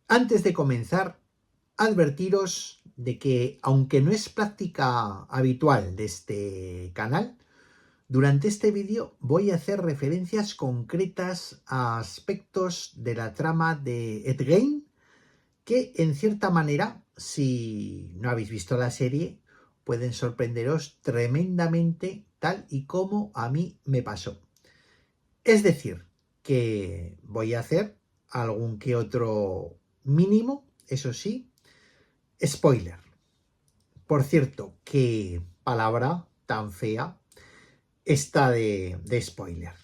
Antes de comenzar, advertiros de que, aunque no es práctica habitual de este canal, durante este vídeo voy a hacer referencias concretas a aspectos de la trama de Endgame que, en cierta manera, si no habéis visto la serie, pueden sorprenderos tremendamente, tal y como a mí me pasó. Es decir, que voy a hacer algún que otro mínimo, eso sí, spoiler. Por cierto, qué palabra tan fea esta de spoiler.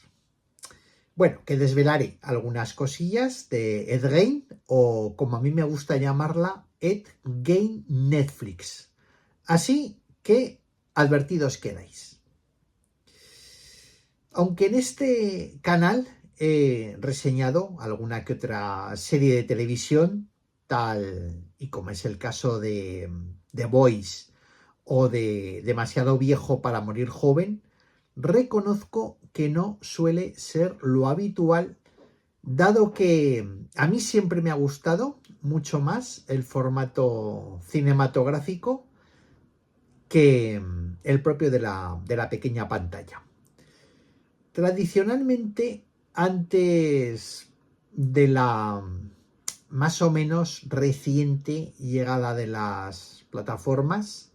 Bueno, que desvelaré algunas cosillas de Endgame, o como a mí me gusta llamarla, Endgame Netflix. Así que advertidos quedáis. Aunque en este canal he reseñado alguna que otra serie de televisión, tal y como es el caso de The Boys o de Demasiado viejo para morir joven, reconozco que no suele ser lo habitual, dado que a mí siempre me ha gustado mucho más el formato cinematográfico que el propio de la pequeña pantalla. Tradicionalmente, antes de la más o menos reciente llegada de las plataformas,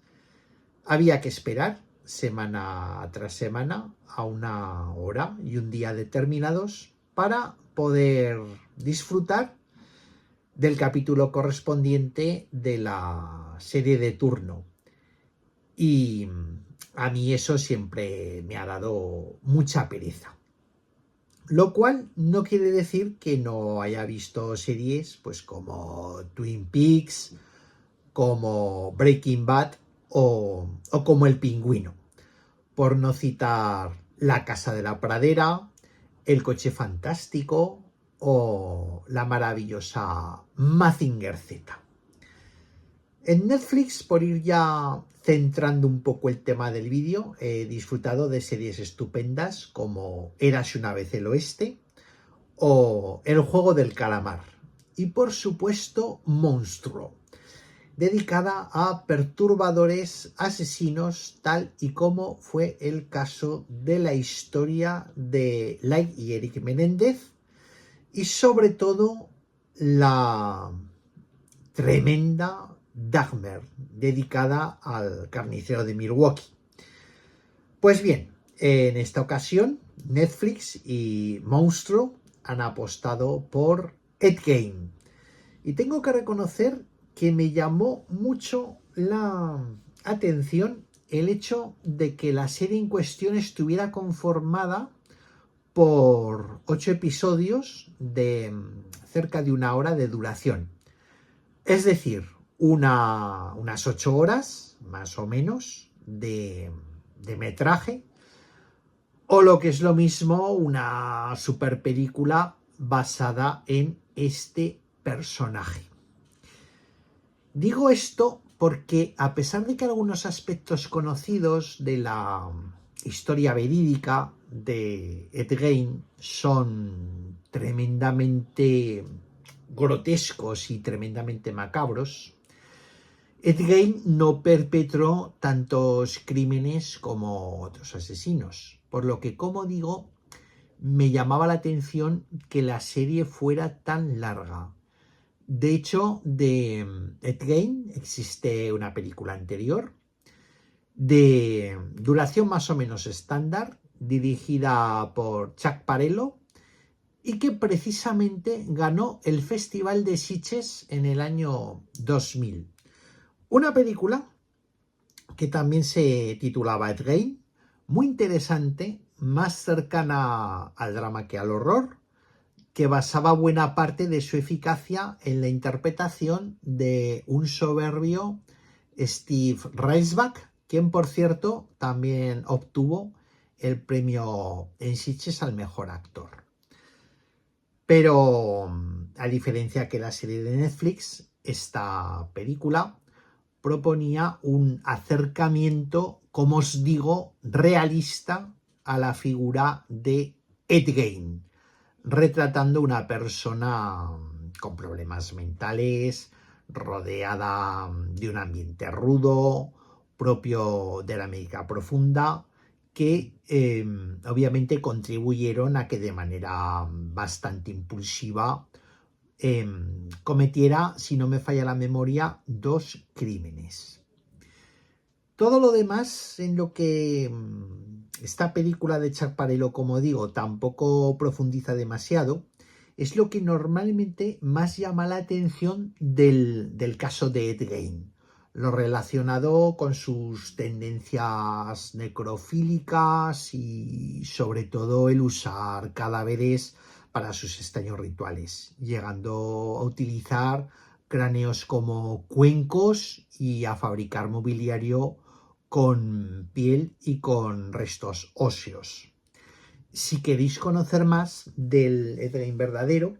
había que esperar semana tras semana a una hora y un día determinados para poder disfrutar del capítulo correspondiente de la serie de turno. Y a mí eso siempre me ha dado mucha pereza. Lo cual no quiere decir que no haya visto series pues como Twin Peaks, como Breaking Bad o como El Pingüino, por no citar La Casa de la Pradera, El Coche Fantástico o la maravillosa Mazinger Z. En Netflix, por ir ya centrando un poco el tema del vídeo, he disfrutado de series estupendas como Érase una vez el Oeste o El Juego del Calamar. Y por supuesto, Monstruo, dedicada a perturbadores asesinos, tal y como fue el caso de la historia de Light y Eric Menéndez, y sobre todo la tremenda Dahmer, dedicada al carnicero de Milwaukee. Pues bien, en esta ocasión Netflix y Monstruo han apostado por Endgame, y tengo que reconocer que me llamó mucho la atención el hecho de que la serie en cuestión estuviera conformada por 8 episodios de cerca de una hora de duración. Es decir, unas 8 horas, más o menos, de metraje, o lo que es lo mismo, una super película basada en este personaje. Digo esto porque, a pesar de que algunos aspectos conocidos de la historia verídica de Endgame son tremendamente grotescos y tremendamente macabros, Endgame no perpetró tantos crímenes como otros asesinos, por lo que, como digo, me llamaba la atención que la serie fuera tan larga. De hecho, de Endgame existe una película anterior de duración más o menos estándar, dirigida por Chuck Parello, y que precisamente ganó el Festival de Sitges en el año 2000. Una película que también se titulaba Endgame, muy interesante, más cercana al drama que al horror, que basaba buena parte de su eficacia en la interpretación de un soberbio Steve Reisbach, quien, por cierto, también obtuvo el premio en Sitges al mejor actor. Pero, a diferencia que la serie de Netflix, esta película proponía un acercamiento, como os digo, realista a la figura de Endgame, retratando una persona con problemas mentales, rodeada de un ambiente rudo, propio de la América profunda, que obviamente contribuyeron a que de manera bastante impulsiva cometiera, si no me falla la memoria, 2 crímenes. Todo lo demás en lo que esta película de Chuck Palahniuk, como digo, tampoco profundiza demasiado, es lo que normalmente más llama la atención del caso de Ed Gein, lo relacionado con sus tendencias necrofílicas y sobre todo el usar cadáveres para sus extraños rituales, llegando a utilizar cráneos como cuencos y a fabricar mobiliario con piel y con restos óseos. Si queréis conocer más del Ed Gein verdadero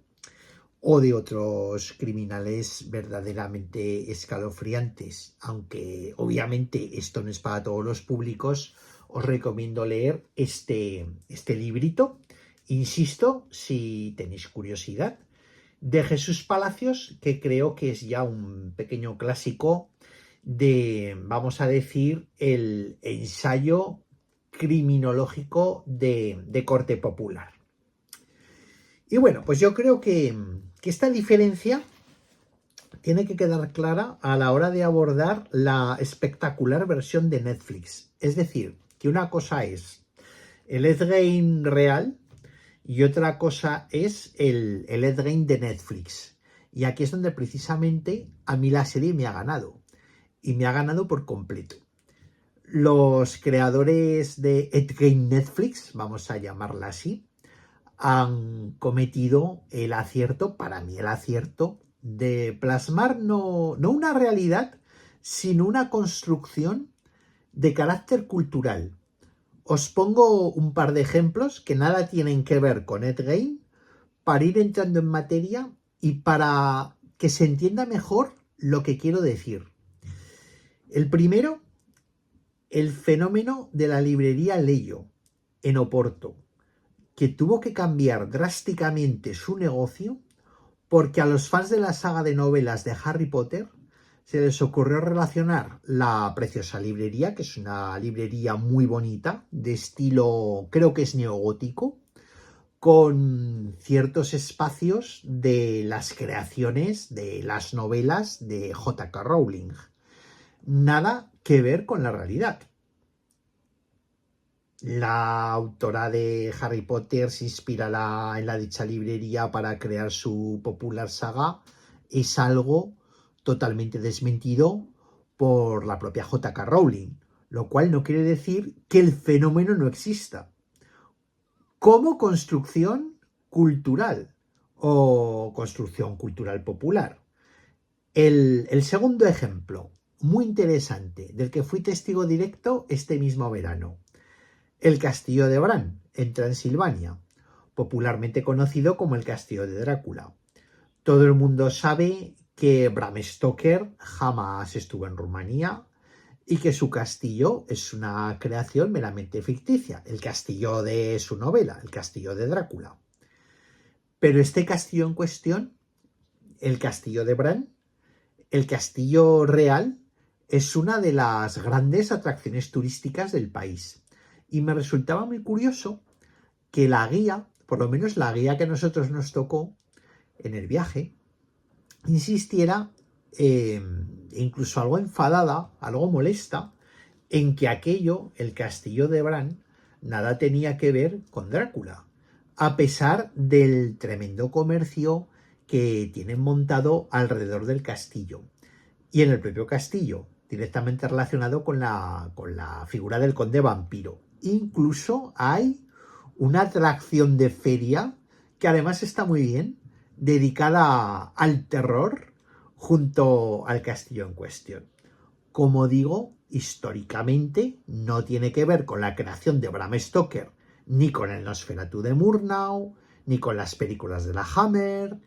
o de otros criminales verdaderamente escalofriantes, aunque obviamente esto no es para todos los públicos, os recomiendo leer este librito, insisto, si tenéis curiosidad, de Jesús Palacios, que creo que es ya un pequeño clásico de, vamos a decir, el ensayo criminológico de corte popular. Y bueno, pues yo creo que esta diferencia tiene que quedar clara a la hora de abordar la espectacular versión de Netflix. Es decir, que una cosa es el Ed Gein real y otra cosa es el Ed Gein de Netflix. Y aquí es donde precisamente a mí la serie me ha ganado. Y me ha ganado por completo. Los creadores de Ed Gein Netflix, vamos a llamarla así, han cometido el acierto, para mí el acierto, de plasmar no una realidad, sino una construcción de carácter cultural. Os pongo un par de ejemplos que nada tienen que ver con Ed Gein para ir entrando en materia y para que se entienda mejor lo que quiero decir. El primero, el fenómeno de la librería Leyo en Oporto, que tuvo que cambiar drásticamente su negocio porque a los fans de la saga de novelas de Harry Potter se les ocurrió relacionar la preciosa librería, que es una librería muy bonita, de estilo, creo que es neogótico, con ciertos espacios de las creaciones de las novelas de J.K. Rowling. Nada que ver con la realidad. La autora de Harry Potter se inspira en la dicha librería para crear su popular saga. Es algo totalmente desmentido por la propia J.K. Rowling, lo cual no quiere decir que el fenómeno no exista. Como construcción cultural o construcción cultural popular. El segundo ejemplo, muy interesante, del que fui testigo directo este mismo verano. El castillo de Bran, en Transilvania, popularmente conocido como el castillo de Drácula. Todo el mundo sabe que Bram Stoker jamás estuvo en Rumanía y que su castillo es una creación meramente ficticia, el castillo de su novela, el castillo de Drácula. Pero este castillo en cuestión, el castillo de Bran, el castillo real, es una de las grandes atracciones turísticas del país. Y me resultaba muy curioso que la guía, por lo menos la guía que a nosotros nos tocó en el viaje, insistiera, incluso algo enfadada, algo molesta, en que aquello, el castillo de Bran, nada tenía que ver con Drácula, a pesar del tremendo comercio que tienen montado alrededor del castillo. Y en el propio castillo, directamente relacionado con la figura del conde vampiro. Incluso hay una atracción de feria que además está muy bien, dedicada al terror junto al castillo en cuestión. Como digo, históricamente no tiene que ver con la creación de Bram Stoker, ni con el Nosferatu de Murnau, ni con las películas de la Hammer,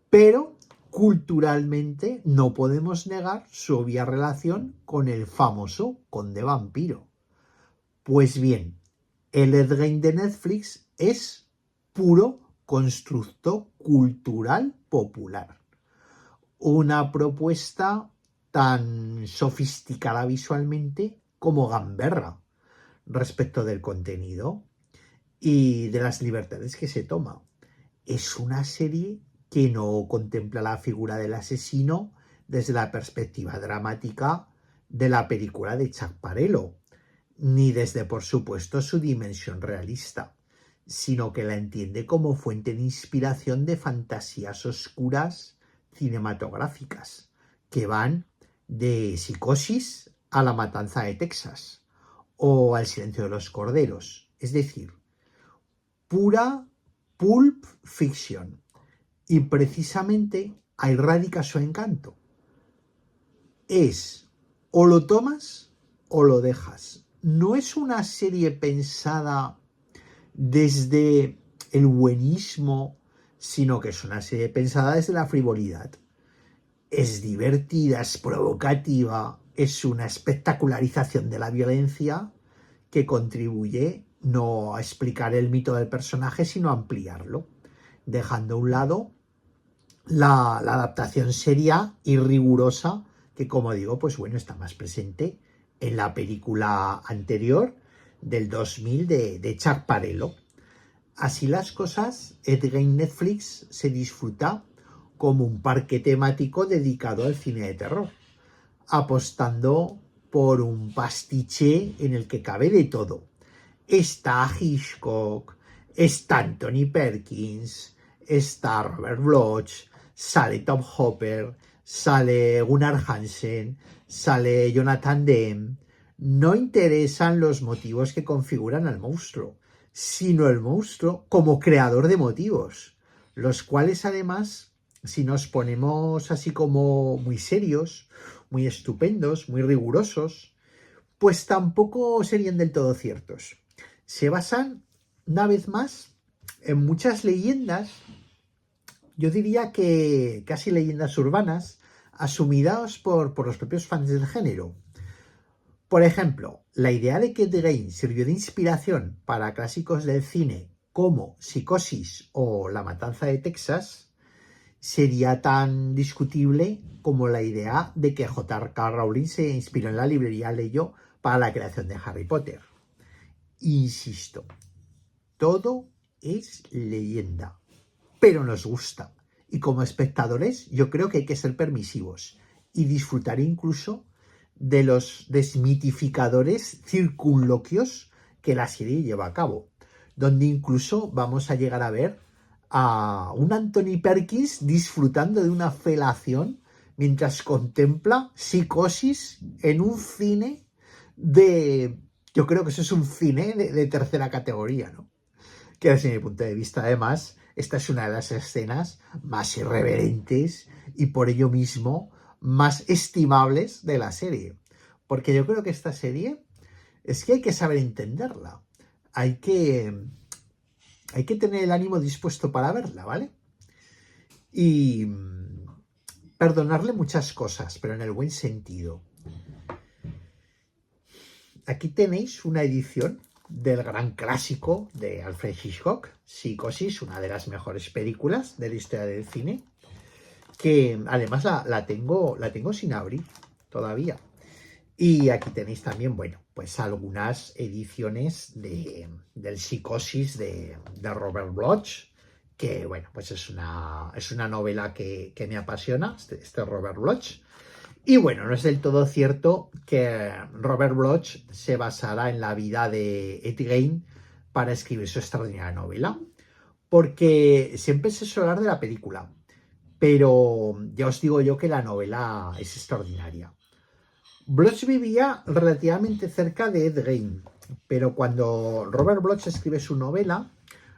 pero culturalmente no podemos negar su obvia relación con el famoso conde vampiro. Pues bien, el Ed Gein de Netflix es puro constructo cultural popular. Una propuesta tan sofisticada visualmente como gamberra respecto del contenido y de las libertades que se toma. Es una serie que no contempla la figura del asesino desde la perspectiva dramática de la película de Chuck Parello, ni desde, por supuesto, su dimensión realista, sino que la entiende como fuente de inspiración de fantasías oscuras cinematográficas, que van de Psicosis a La matanza de Texas o Al silencio de los corderos, es decir, pura pulp fiction. Y precisamente ahí radica su encanto. Es o lo tomas o lo dejas. No es una serie pensada desde el buenismo, sino que es una serie pensada desde la frivolidad. Es divertida, es provocativa, es una espectacularización de la violencia que contribuye no a explicar el mito del personaje, sino a ampliarlo, dejando a un lado la adaptación seria y rigurosa que, como digo, pues bueno, está más presente en la película anterior del 2000 de Chuck Parello. Así las cosas, Endgame Netflix se disfruta como un parque temático dedicado al cine de terror, apostando por un pastiche en el que cabe de todo. Está Hitchcock, está Anthony Perkins, está Robert Bloch, sale Tom Hopper, sale Gunnar Hansen, sale Jonathan Demme. No interesan los motivos que configuran al monstruo, sino el monstruo como creador de motivos, los cuales además, si nos ponemos así como muy serios, muy estupendos, muy rigurosos, pues tampoco serían del todo ciertos. Se basan, una vez más, en muchas leyendas, yo diría que casi leyendas urbanas, asumidas por los propios fans del género. Por ejemplo, la idea de que Endgame sirvió de inspiración para clásicos del cine como Psicosis o La matanza de Texas sería tan discutible como la idea de que J.K. Rowling se inspiró en la librería Leyó para la creación de Harry Potter. Insisto, todo es leyenda, pero nos gusta. Y como espectadores, yo creo que hay que ser permisivos y disfrutar incluso de los desmitificadores circunloquios que la serie lleva a cabo, donde incluso vamos a llegar a ver a un Anthony Perkins disfrutando de una felación mientras contempla Psicosis en un cine de... Yo creo que eso es un cine de tercera categoría, ¿no? Que desde mi punto de vista, además, esta es una de las escenas más irreverentes y por ello mismo más estimables de la serie. Porque yo creo que esta serie es que hay que saber entenderla. Hay que tener el ánimo dispuesto para verla, ¿vale? Y perdonarle muchas cosas, pero en el buen sentido. Aquí tenéis una edición del gran clásico de Alfred Hitchcock, Psicosis, una de las mejores películas de la historia del cine, que además la tengo sin abrir todavía. Y aquí tenéis también, bueno, pues algunas ediciones del Psicosis de Robert Bloch, que bueno, pues es una novela que me apasiona, este Robert Bloch. Y bueno, no es del todo cierto que Robert Bloch se basara en la vida de Endgame para escribir su extraordinaria novela, porque siempre se suele hablar de la película, pero ya os digo yo que la novela es extraordinaria. Bloch vivía relativamente cerca de Endgame, pero cuando Robert Bloch escribe su novela,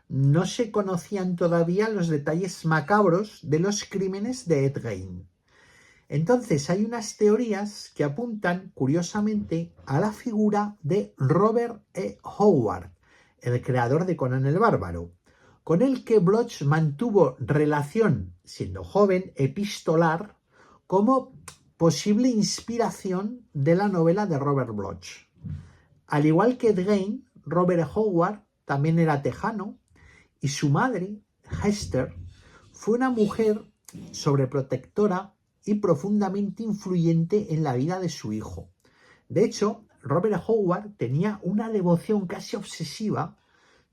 no se conocían todavía los detalles macabros de los crímenes de Endgame. Entonces hay unas teorías que apuntan, curiosamente, a la figura de Robert E. Howard, el creador de Conan el Bárbaro, con el que Bloch mantuvo relación, siendo joven, epistolar, como posible inspiración de la novela de Robert Bloch. Al igual que Endgame, Robert E. Howard también era tejano y su madre, Hester fue una mujer sobreprotectora y profundamente influyente en la vida de su hijo. De hecho, Robert Howard tenía una devoción casi obsesiva,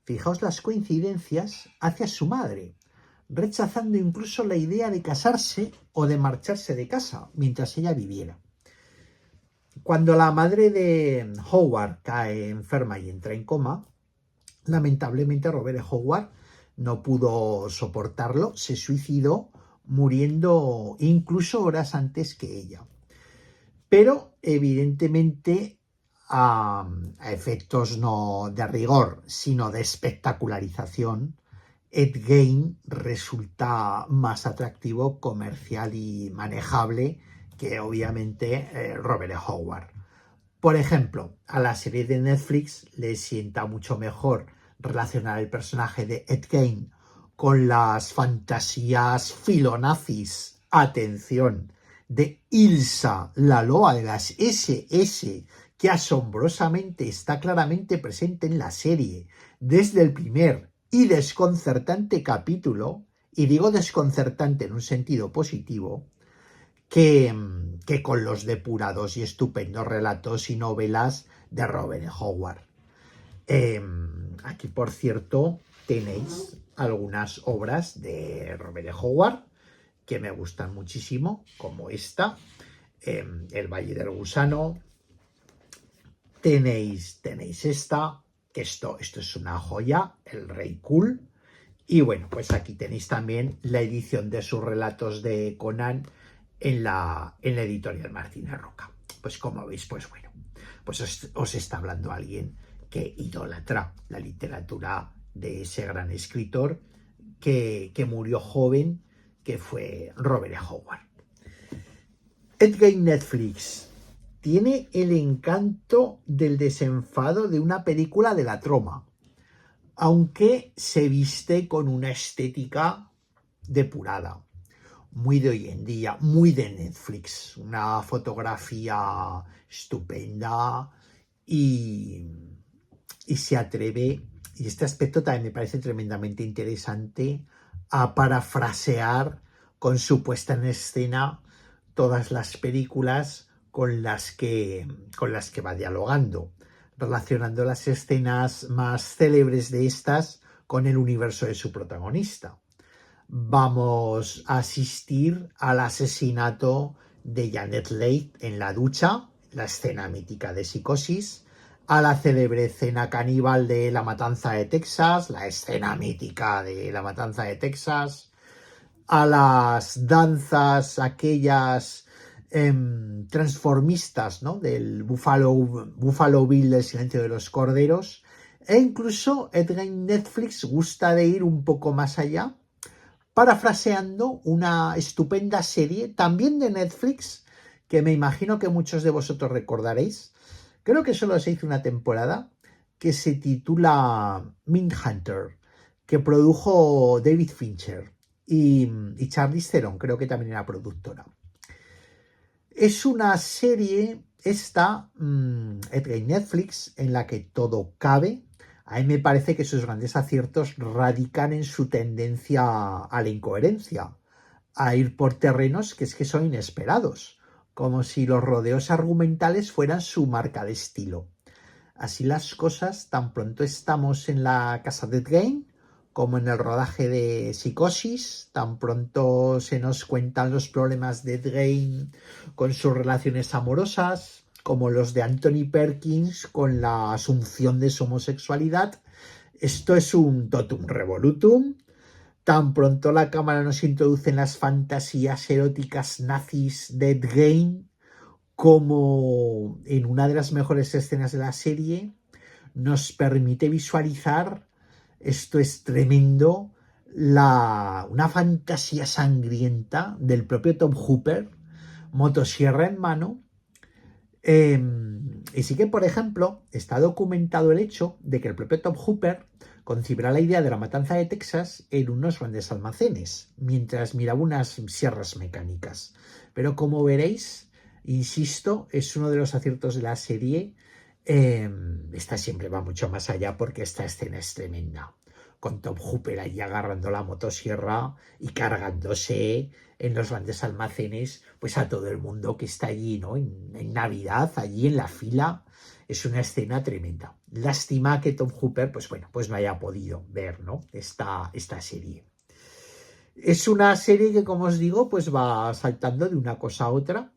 fijaos las coincidencias, hacia su madre, rechazando incluso la idea de casarse o de marcharse de casa mientras ella viviera. Cuando la madre de Howard cae enferma y entra en coma, lamentablemente Robert Howard no pudo soportarlo, se suicidó, muriendo incluso horas antes que ella. Pero evidentemente a efectos no de rigor, sino de espectacularización, Ed Gein resulta más atractivo, comercial y manejable que obviamente Robert Howard. Por ejemplo, a la serie de Netflix le sienta mucho mejor relacionar el personaje de Ed Gein con las fantasías filonazis, atención, de Ilsa, la loa de las SS, que asombrosamente está claramente presente en la serie desde el primer y desconcertante capítulo, y digo desconcertante en un sentido positivo, que con los depurados y estupendos relatos y novelas de Robert Howard. Aquí, por cierto, tenéis algunas obras de Robert Howard que me gustan muchísimo, como esta, El Valle del Gusano. Tenéis esta, que esto es una joya, El Rey Cool. Y bueno, pues aquí tenéis también la edición de sus relatos de Conan en la editorial Martínez Roca. Pues como veis, pues bueno, pues os está hablando alguien que idolatra la literatura de ese gran escritor que murió joven, que fue Robert Howard. Ed Gein Netflix tiene el encanto del desenfado de una película de la Troma, aunque se viste con una estética depurada, muy de hoy en día, muy de Netflix, una fotografía estupenda y se atreve, y este aspecto también me parece tremendamente interesante, a parafrasear con su puesta en escena todas las películas con las que va dialogando, relacionando las escenas más célebres de estas con el universo de su protagonista. Vamos a asistir al asesinato de Janet Leigh en la ducha, la escena mítica de Psicosis, a la célebre escena caníbal de La Matanza de Texas, la escena mítica de La Matanza de Texas, a las danzas aquellas transformistas, ¿no?, del Buffalo Bill del Silencio de los Corderos, e incluso Ed Gein Netflix gusta de ir un poco más allá, parafraseando una estupenda serie, también de Netflix, que me imagino que muchos de vosotros recordaréis. Creo que solo se hizo una temporada, que se titula Mindhunter, que produjo David Fincher y Charlize Theron, creo que también era productora. Es una serie, esta, Ed Gein Netflix, en la que todo cabe. A mí me parece que sus grandes aciertos radican en su tendencia a la incoherencia, a ir por terrenos que son inesperados, como si los rodeos argumentales fueran su marca de estilo. Así las cosas, tan pronto estamos en la casa de Ed Gein, como en el rodaje de Psicosis, tan pronto se nos cuentan los problemas de Ed Gein con sus relaciones amorosas, como los de Anthony Perkins con la asunción de su homosexualidad. Esto es un totum revolutum. Tan pronto la cámara nos introduce en las fantasías eróticas nazis de Ed Gein, como en una de las mejores escenas de la serie, nos permite visualizar, esto es tremendo, una fantasía sangrienta del propio Tom Hooper, motosierra en mano. Y sí que, por ejemplo, está documentado el hecho de que el propio Tom Hooper concibirá la idea de La Matanza de Texas en unos grandes almacenes, mientras miraba unas sierras mecánicas. Pero como veréis, insisto, es uno de los aciertos de la serie. Esta siempre va mucho más allá porque esta escena es tremenda. con Tom Hooper ahí agarrando la motosierra y cargándose en los grandes almacenes, pues a todo el mundo que está allí, ¿no? En Navidad, allí en la fila. Es una escena tremenda. Lástima que Tom Hooper, pues bueno, pues no haya podido ver, ¿no? Esta serie. Es una serie que, como os digo, pues va saltando de una cosa a otra,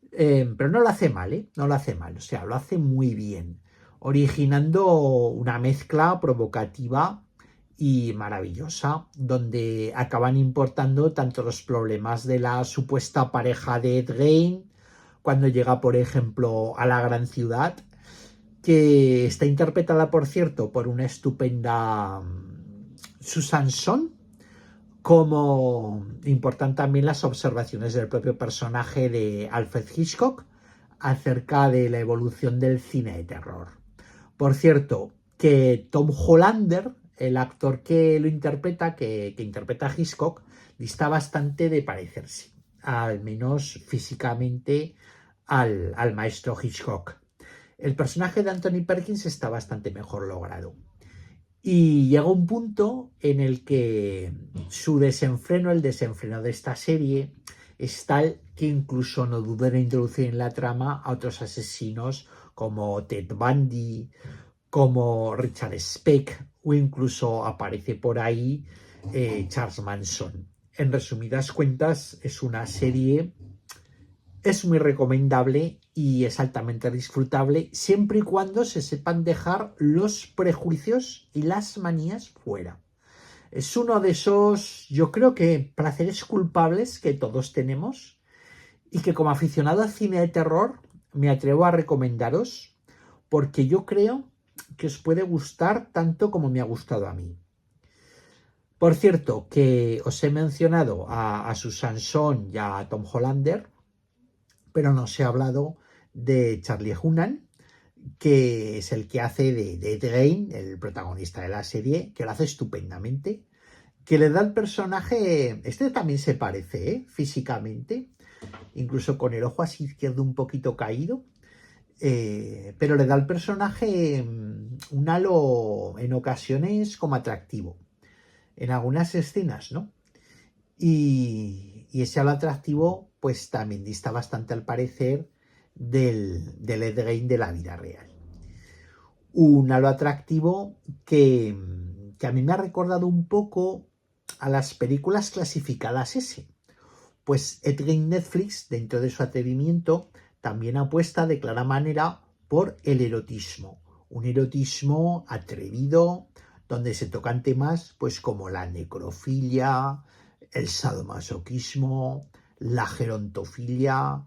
pero no lo hace mal, ¿eh? No lo hace mal, o sea, lo hace muy bien, originando una mezcla provocativa y maravillosa, donde acaban importando tanto los problemas de la supuesta pareja de Ed Gein, cuando llega, por ejemplo, a la gran ciudad, que está interpretada, por cierto, por una estupenda Susan Son, como importan también las observaciones del propio personaje de Alfred Hitchcock acerca de la evolución del cine de terror. Por cierto, que Tom Hollander, el actor que lo interpreta, que interpreta a Hitchcock, dista bastante de parecerse, al menos físicamente, al maestro Hitchcock. El personaje de Anthony Perkins está bastante mejor logrado. Y llega un punto en el que su desenfreno, el desenfreno de esta serie, es tal que incluso no duda en introducir en la trama a otros asesinos como Ted Bundy, como Richard Speck, o incluso aparece por ahí Charles Manson. En resumidas cuentas, es una serie, es muy recomendable y es altamente disfrutable siempre y cuando se sepan dejar los prejuicios y las manías fuera. Es uno de esos, yo creo que placeres culpables que todos tenemos y que como aficionado al cine de terror me atrevo a recomendaros porque yo creo que os puede gustar tanto como me ha gustado a mí. Por cierto, que os he mencionado a Susan Son y a Tom Hollander, pero no os he hablado de Charlie Hunnam, que es el que hace de Ed Gein, el protagonista de la serie, que lo hace estupendamente, que le da el personaje, este también se parece, físicamente, incluso con el ojo así izquierdo un poquito caído, pero le da al personaje un halo en ocasiones como atractivo, en algunas escenas, ¿no? Y ese halo atractivo pues también dista bastante al parecer del Ed Gein de la vida real. Un halo atractivo que a mí me ha recordado un poco a las películas clasificadas S. Pues Ed Gein Netflix, dentro de su atrevimiento, también apuesta de clara manera por el erotismo. Un erotismo atrevido, donde se tocan temas pues como la necrofilia, el sadomasoquismo, la gerontofilia.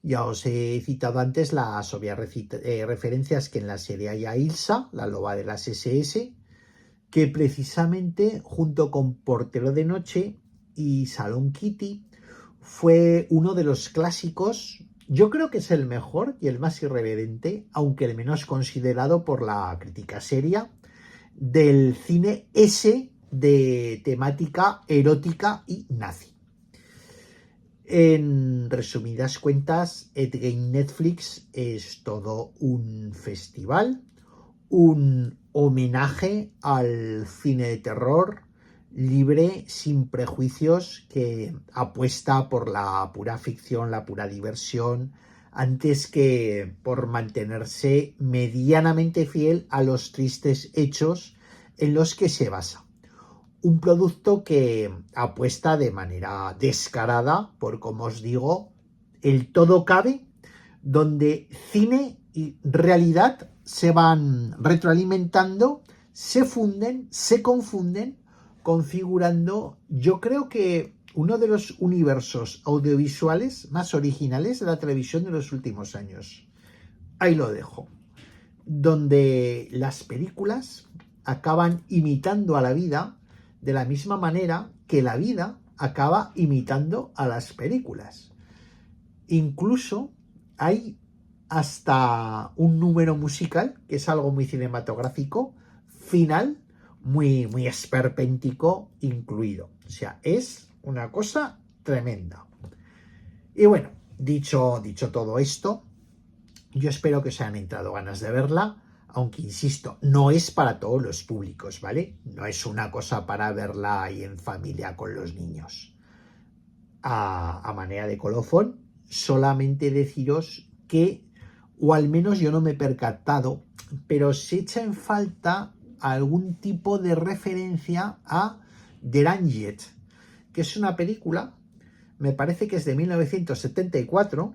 Ya os he citado antes las obvias referencias que en la serie hay a Ilsa, la loba de las SS, que precisamente junto con Portero de Noche y Salón Kitty fue uno de los clásicos, yo creo que es el mejor y el más irreverente, aunque el menos considerado por la crítica seria, del cine S de temática erótica y nazi. En resumidas cuentas, Ed Gein Netflix es todo un festival, un homenaje al cine de terror libre, sin prejuicios, que apuesta por la pura ficción, la pura diversión, antes que por mantenerse medianamente fiel a los tristes hechos en los que se basa. Un producto que apuesta de manera descarada por, como os digo, el todo cabe, donde cine y realidad se van retroalimentando, se funden, se confunden, configurando, yo creo que uno de los universos audiovisuales más originales de la televisión de los últimos años. Ahí lo dejo. Donde las películas acaban imitando a la vida de la misma manera que la vida acaba imitando a las películas. Incluso hay hasta un número musical, que es algo muy cinematográfico, final, muy esperpéntico incluido. O sea, es una cosa tremenda. Y bueno, dicho todo esto, yo espero que os hayan entrado ganas de verla. aunque insisto, no es para todos los públicos, ¿vale? No es una cosa para verla ahí en familia con los niños. A manera de colofón, solamente deciros que, o al menos yo no me he percatado, pero se echa en falta algún tipo de referencia a Deranged, que es una película, me parece que es de 1974,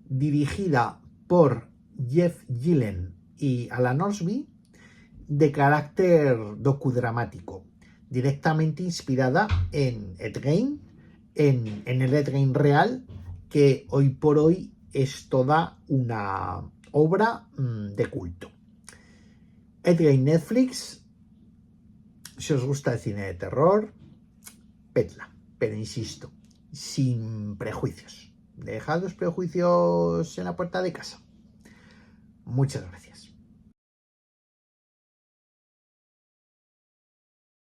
dirigida por Jeff Gillen y Alan Orsby, de carácter docudramático, directamente inspirada en Ed Gein, en el Ed Gein real, que hoy por hoy es toda una obra de culto. Ed Gein Netflix, si os gusta el cine de terror, vedla, pero insisto, sin prejuicios. Dejad los prejuicios en la puerta de casa. Muchas gracias.